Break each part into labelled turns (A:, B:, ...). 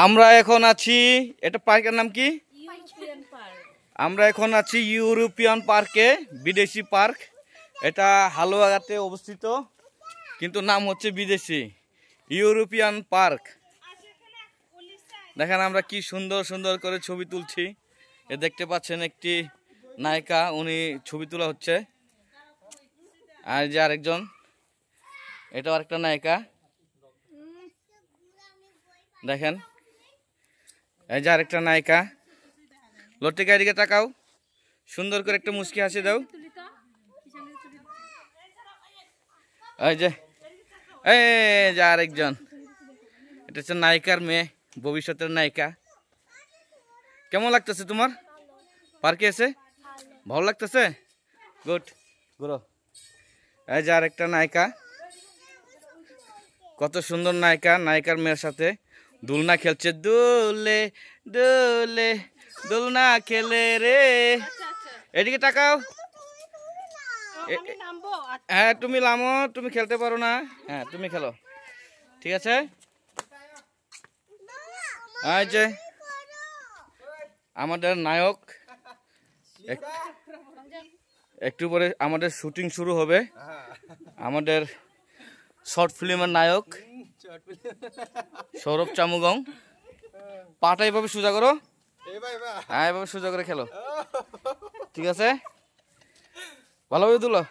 A: আমরা এখন আছি, এটা পার্কের নাম কি? আমরা এখন আছি ইউরোপিয়ান পার্কে, বিদেশি পার্ক। এটা হালুয়াঘাটে অবস্থিত, কিন্তু নাম হচ্ছে বিদেশি ইউরোপিয়ান পার্ক। দেখেন আমরা কি সুন্দর সুন্দর করে ছবি তুলছি। এ দেখতে পাচ্ছেন একটি নায়িকা, উনি ছবি তোলা হচ্ছে। আর যে আরেকজন, এটাও আরেকটা নায়িকা। দেখেন এই যে আরেকটা নায়িকা। লটিকা দিকে তাকাও, সুন্দর করে একটা মুস্কি হাসি দাও। এই যে আরেকজন, এটা হচ্ছে নায়িকার মেয়ে, ভবিষ্যতের নায়িকা। কেমন লাগতেছে তোমার পার্কে এসে? ভালো লাগতেছে? গুড গুরু। এই যে আরেকটা নায়িকা, কত সুন্দর নায়িকা, নায়িকার মেয়ের সাথে দোলনা খেলছে। দোলে দোলে দোলনা খেলে রে। এদিকে তাকাও। হ্যাঁ তুমি নামো, তুমি খেলতে পারো না? হ্যাঁ তুমি খেলো, ঠিক আছে। এই যে আমাদের নায়ক, একটু পরে আমাদের শুটিং শুরু হবে। আমাদের শর্ট ফিল্মের নায়ক সৌরভ চামুগং। পাটা এভাবে সোজা করো, হ্যাঁ এভাবে সোজা করে খেলো, ঠিক আছে। ভালোভাবে তুলো।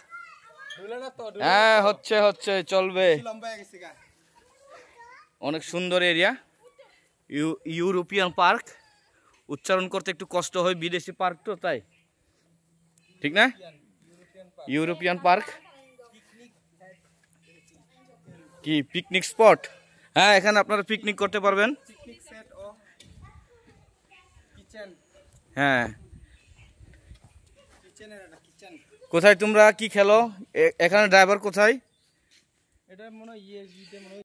A: হ্যাঁ হচ্ছে হচ্ছে, চলবে। অনেক সুন্দর এরিয়া, ইউরোপিয়ান পার্ক। উচ্চারণ করতে একটু কষ্ট হয়, বিদেশি পার্ক তো, তাই ঠিক না? ইউরোপিয়ান পার্ক কি পিকনিক স্পট? হ্যাঁ এখানে আপনারা পিকনিক করতে পারবেন। হ্যাঁ কোথায় তোমরা কি খেলো? এখানে ড্রাইভার কোথায়?